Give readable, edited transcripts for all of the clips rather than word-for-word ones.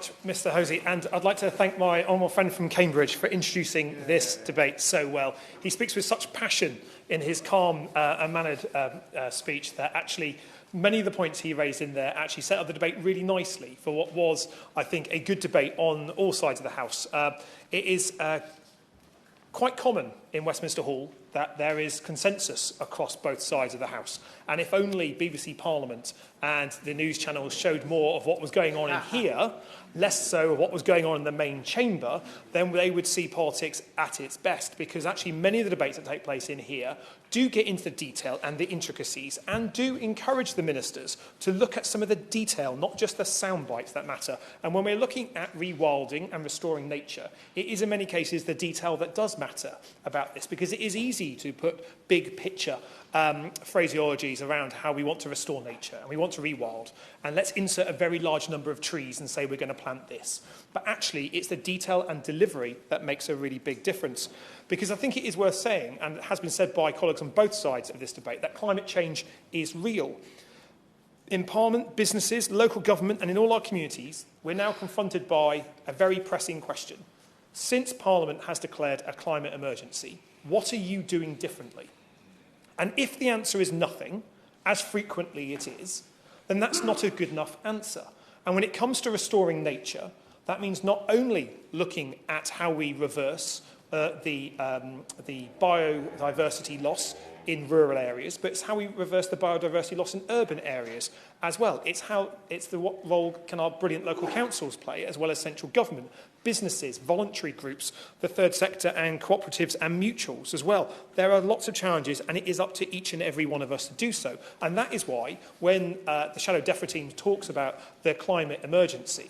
much, Mr. Hosey, and I'd like to thank my honourable friend from Cambridge for introducing this debate so well. He speaks with such passion in his calm and mannered speech that actually many of the points he raised in there actually set up the debate really nicely for what was, I think, a good debate on all sides of the House. It is quite common in Westminster Hall that there is consensus across both sides of the House. And if only BBC Parliament and the news channels showed more of what was going on in here, less so of what was going on in the main chamber, then they would see politics at its best. Because actually many of the debates that take place in here do get into the detail and the intricacies and do encourage the ministers to look at some of the detail, not just the sound bites that matter. And when we're looking at rewilding and restoring nature, it is in many cases the detail that does matter about this, because it is easy to put big picture phraseologies around how we want to restore nature and we want to rewild, and let's insert a very large number of trees and say we're going to plant this. But actually it's the detail and delivery that makes a really big difference, because I think it is worth saying, and it has been said by colleagues on both sides of this debate, that climate change is real. In Parliament, businesses, local government and in all our communities, we're now confronted by a very pressing question. Since Parliament has declared a climate emergency, what are you doing differently? And if the answer is nothing, as frequently it is, then that's not a good enough answer. And when it comes to restoring nature, that means not only looking at how we reverse the biodiversity loss in rural areas, but it's how we reverse the biodiversity loss in urban areas as well. What role can our brilliant local councils play, as well as central government, businesses, voluntary groups, the third sector and cooperatives and mutuals as well. There are lots of challenges, and it is up to each and every one of us to do so. And that is why when the Shadow DEFRA team talks about the climate emergency,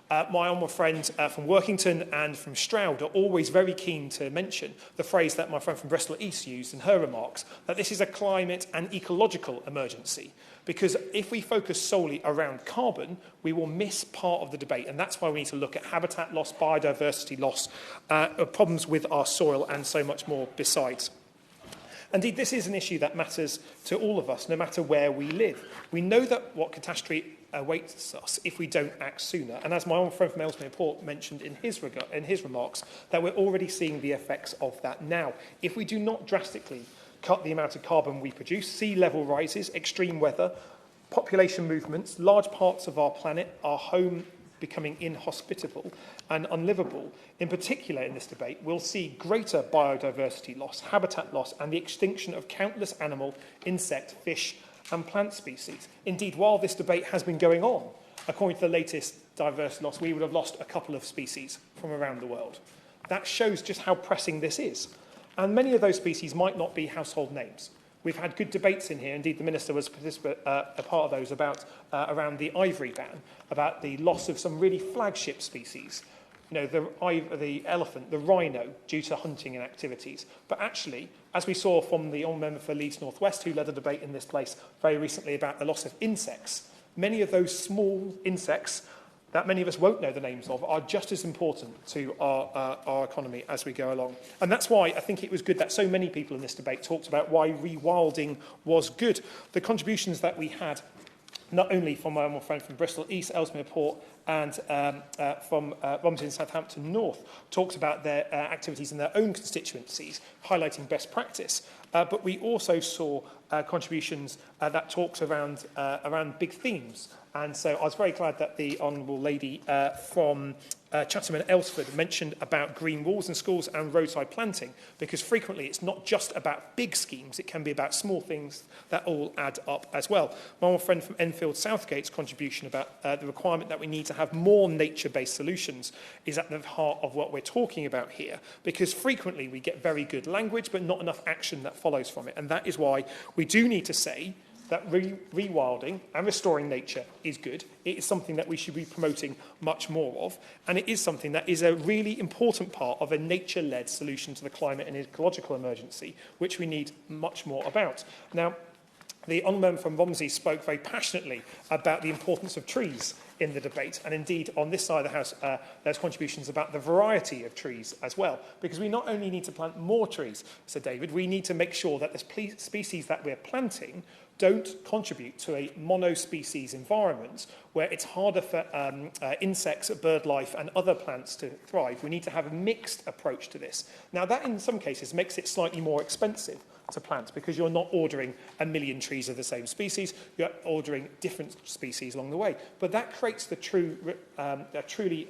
my honourable friend from Workington and from Stroud are always very keen to mention the phrase that my friend from Bristol East used in her remarks, that this is a climate and ecological emergency. Because if we focus solely around carbon, we will miss part of the debate. And that's why we need to look at habitat loss, biodiversity loss, problems with our soil and so much more besides. Indeed, this is an issue that matters to all of us, no matter where we live. We know that what catastrophe awaits us if we don't act sooner. And as my own friend from Ellesmere Port mentioned in his remarks, that we're already seeing the effects of that now. If we do not drastically cut the amount of carbon we produce, sea level rises, extreme weather, population movements, large parts of our planet, our home becoming inhospitable and unlivable. In particular in this debate, we'll see greater biodiversity loss, habitat loss and the extinction of countless animal, insect, fish and plant species. Indeed, while this debate has been going on, according to the latest diversity loss, we would have lost a couple of species from around the world. That shows just how pressing this is. And many of those species might not be household names. We've had good debates in here. Indeed, the Minister was a part of those around the ivory ban, about the loss of some really flagship species. You know, the elephant, the rhino, due to hunting and activities. But actually, as we saw from the honourable member for Leeds North West, who led a debate in this place very recently about the loss of insects, many of those small insects that many of us won't know the names of are just as important to our economy as we go along. And that's why I think it was good that so many people in this debate talked about why rewilding was good. The contributions that we had, not only from my own friend from Bristol East, Ellesmere Port, and from Romsey Southampton North, talked about their activities in their own constituencies, highlighting best practice. But we also saw contributions that talked around big themes. And so I was very glad that the Honourable Lady from Chatham and Elsford mentioned about green walls in schools and roadside planting, because frequently it's not just about big schemes, it can be about small things that all add up as well. My old friend from Enfield Southgate's contribution about the requirement that we need to have more nature-based solutions is at the heart of what we're talking about here, because frequently we get very good language but not enough action that follows from it. And that is why we do need to say that rewilding and restoring nature is good. It is something that we should be promoting much more of, and it is something that is a really important part of a nature-led solution to the climate and ecological emergency, which we need much more about. Now, the honourable member from Romsey spoke very passionately about the importance of trees in the debate, and indeed on this side of the House there's contributions about the variety of trees as well, because we not only need to plant more trees, Sir David, we need to make sure that the species that we're planting don't contribute to a monospecies environment where it's harder for insects, bird life and other plants to thrive. We need to have a mixed approach to this. Now, that in some cases makes it slightly more expensive to plant because you're not ordering 1 million trees of the same species, you're ordering different species along the way. But that creates the truly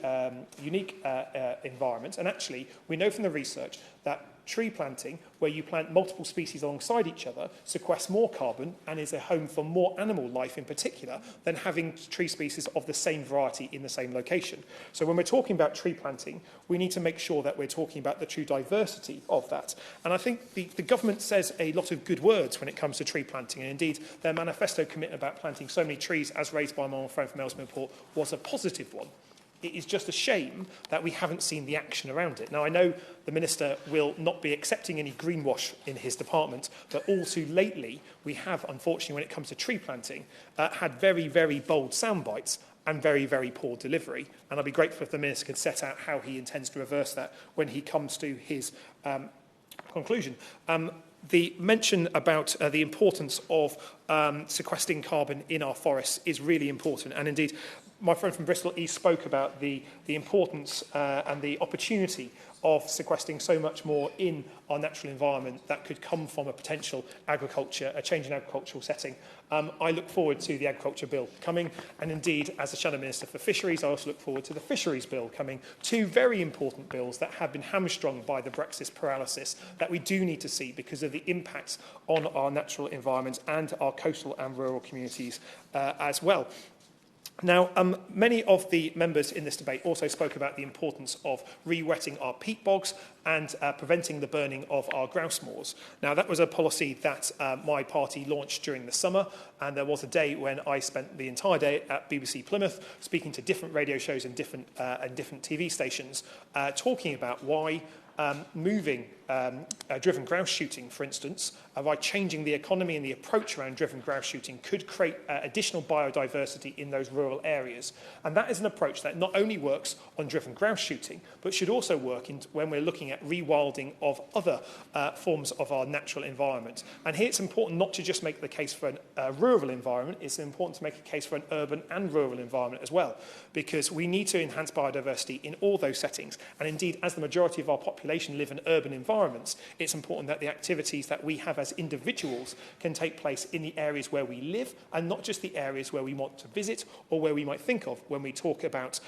unique environment. And actually, we know from the research that tree planting, where you plant multiple species alongside each other, sequests more carbon and is a home for more animal life in particular than having tree species of the same variety in the same location. So when we're talking about tree planting, we need to make sure that we're talking about the true diversity of that. And I think the government says a lot of good words when it comes to tree planting, and indeed their manifesto commitment about planting so many trees, as raised by my old friend from Ellesmere Port, was a positive one. It is just a shame that we haven't seen the action around it. Now, I know the Minister will not be accepting any greenwash in his department, but all too lately, we have, unfortunately, when it comes to tree planting, had very, very bold soundbites and very, very poor delivery. And I'd be grateful if the Minister could set out how he intends to reverse that when he comes to his conclusion. The mention about the importance of sequestering carbon in our forests is really important. And indeed, my friend from Bristol East spoke about the importance and the opportunity of sequestering so much more in our natural environment that could come from a potential agriculture, a change in agricultural setting. I look forward to the agriculture bill coming, and indeed, as the Shadow Minister for Fisheries, I also look forward to the fisheries bill coming. Two very important bills that have been hamstrung by the Brexit paralysis that we do need to see because of the impacts on our natural environment and our coastal and rural communities as well. Now, many of the members in this debate also spoke about the importance of re-wetting our peat bogs and preventing the burning of our grouse moors. Now, that was a policy that my party launched during the summer, and there was a day when I spent the entire day at BBC Plymouth speaking to different radio shows and different TV stations, talking about why moving driven grouse shooting, for instance, by changing the economy and the approach around driven grouse shooting could create additional biodiversity in those rural areas. And that is an approach that not only works on driven grouse shooting, but should also work when we're looking at rewilding of other forms of our natural environment. And here it's important not to just make the case for a rural environment, it's important to make a case for an urban and rural environment as well, because we need to enhance biodiversity in all those settings. And indeed, as the majority of our population live in urban environments, it's important that the activities that we have as individuals can take place in the areas where we live and not just the areas where we want to visit or where we might think of when we talk about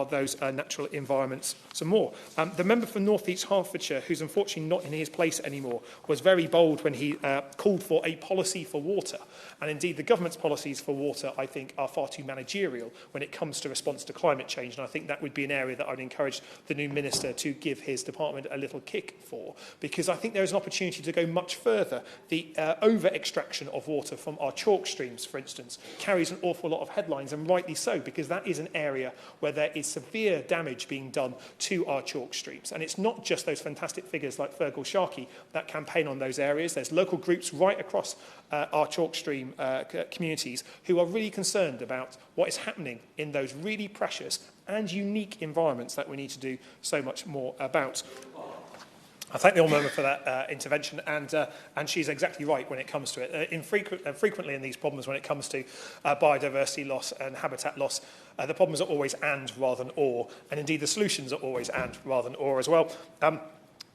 those natural environments some more. The member for North East Hertfordshire, who's unfortunately not in his place anymore, was very bold when he called for a policy for water. And indeed, the government's policies for water, I think, are far too managerial when it comes to response to climate change. And I think that would be an area that I'd encourage the new minister to give his department a little kick for, because I think there is an opportunity to go much further. The over-extraction of water from our chalk streams, for instance, carries an awful lot of headlines, and rightly so, because that is an area where there is severe damage being done to our chalk streams. And it's not just those fantastic figures like Fergal Sharkey that campaign on those areas. There's local groups right across our chalk stream communities who are really concerned about what is happening in those really precious and unique environments that we need to do so much more about. I thank the Honourable Member for that intervention, and she's exactly right when it comes to it. Frequently in these problems when it comes to biodiversity loss and habitat loss, the problems are always and rather than or, and indeed the solutions are always and rather than or as well.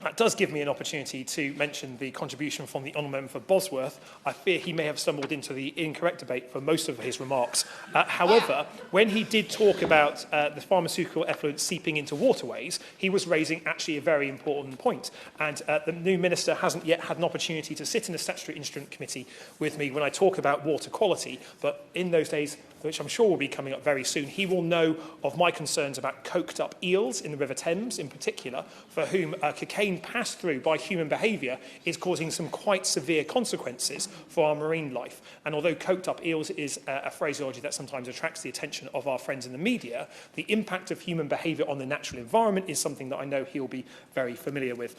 That does give me an opportunity to mention the contribution from the Honourable Member for Bosworth. I fear he may have stumbled into the incorrect debate for most of his remarks. However, when he did talk about the pharmaceutical effluent seeping into waterways, he was raising actually a very important point. And the new minister hasn't yet had an opportunity to sit in the Statutory Instrument Committee with me when I talk about water quality, but in those days, which I'm sure will be coming up very soon, he will know of my concerns about coked up eels in the River Thames in particular, for whom cocaine passed through by human behaviour is causing some quite severe consequences for our marine life. And although coked up eels is a phraseology that sometimes attracts the attention of our friends in the media, the impact of human behaviour on the natural environment is something that I know he'll be very familiar with.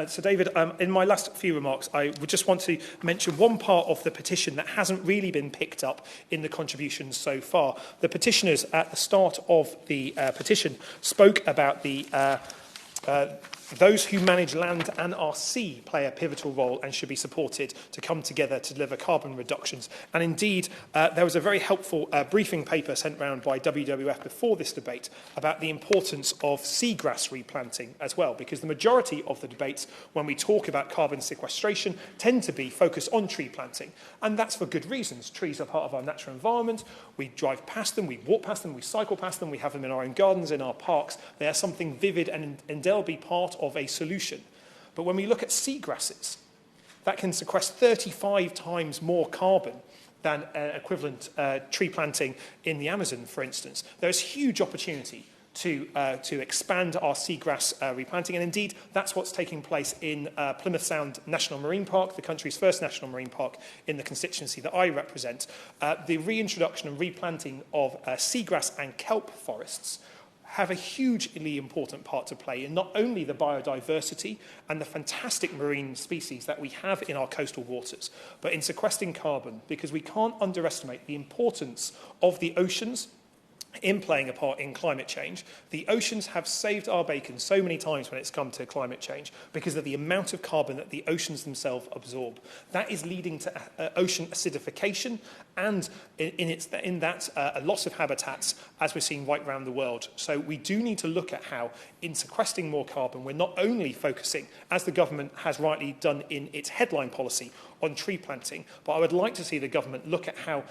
So David, in my last few remarks, I would just want to mention one part of the petition that hasn't really been picked up in the contributions so far. The petitioners at the start of the petition spoke about the Those who manage land and our sea play a pivotal role and should be supported to come together to deliver carbon reductions. And indeed, there was a very helpful briefing paper sent round by WWF before this debate about the importance of seagrass replanting as well, because the majority of the debates when we talk about carbon sequestration tend to be focused on tree planting. And that's for good reasons. Trees are part of our natural environment. We drive past them, we walk past them, we cycle past them, we have them in our own gardens, in our parks. They are something vivid and they'll be part of a solution. But when we look at seagrasses, that can sequester 35 times more carbon than equivalent tree planting in the Amazon, for instance. There's huge opportunity to expand our seagrass replanting, and indeed that's what's taking place in Plymouth Sound National Marine Park, the country's first national marine park in the constituency that I represent. The reintroduction and replanting of seagrass and kelp forests have a hugely important part to play in not only the biodiversity and the fantastic marine species that we have in our coastal waters, but in sequestering carbon, because we can't underestimate the importance of the oceans in playing a part in climate change. The oceans have saved our bacon so many times when it's come to climate change because of the amount of carbon that the oceans themselves absorb. That is leading to ocean acidification and in that a loss of habitats, as we're seeing right around the world. So we do need to look at how, in sequestering more carbon, we're not only focusing, as the government has rightly done in its headline policy, on tree planting, but I would like to see the government look at how,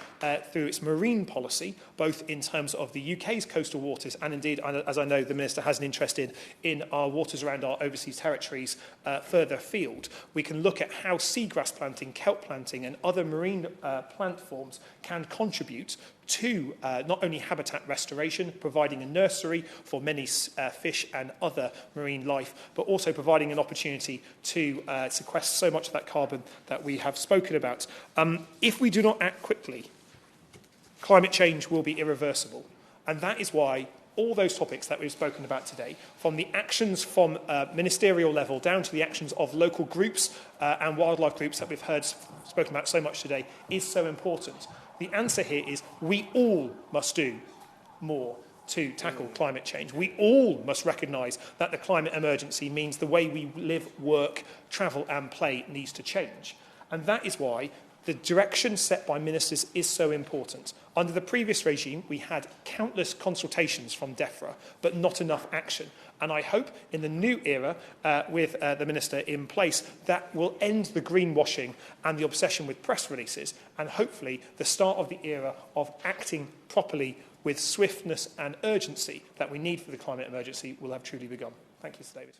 through its marine policy, both in terms of the UK's coastal waters and indeed, as I know the Minister has an interest in our waters around our overseas territories further afield, we can look at how seagrass planting, kelp planting and other marine plant forms can contribute to not only habitat restoration, providing a nursery for many fish and other marine life, but also providing an opportunity to sequester so much of that carbon that we have spoken about. If we do not act quickly, climate change will be irreversible. And that is why all those topics that we've spoken about today, from the actions from ministerial level down to the actions of local groups and wildlife groups that we've heard spoken about so much today, is so important. The answer here is we all must do more to tackle climate change. We all must recognise that the climate emergency means the way we live, work, travel and play needs to change. And that is why the direction set by ministers is so important. Under the previous regime, we had countless consultations from DEFRA, but not enough action. And I hope in the new era, with the Minister in place, that will end the greenwashing and the obsession with press releases, and hopefully the start of the era of acting properly with swiftness and urgency that we need for the climate emergency will have truly begun. Thank you, Sir David.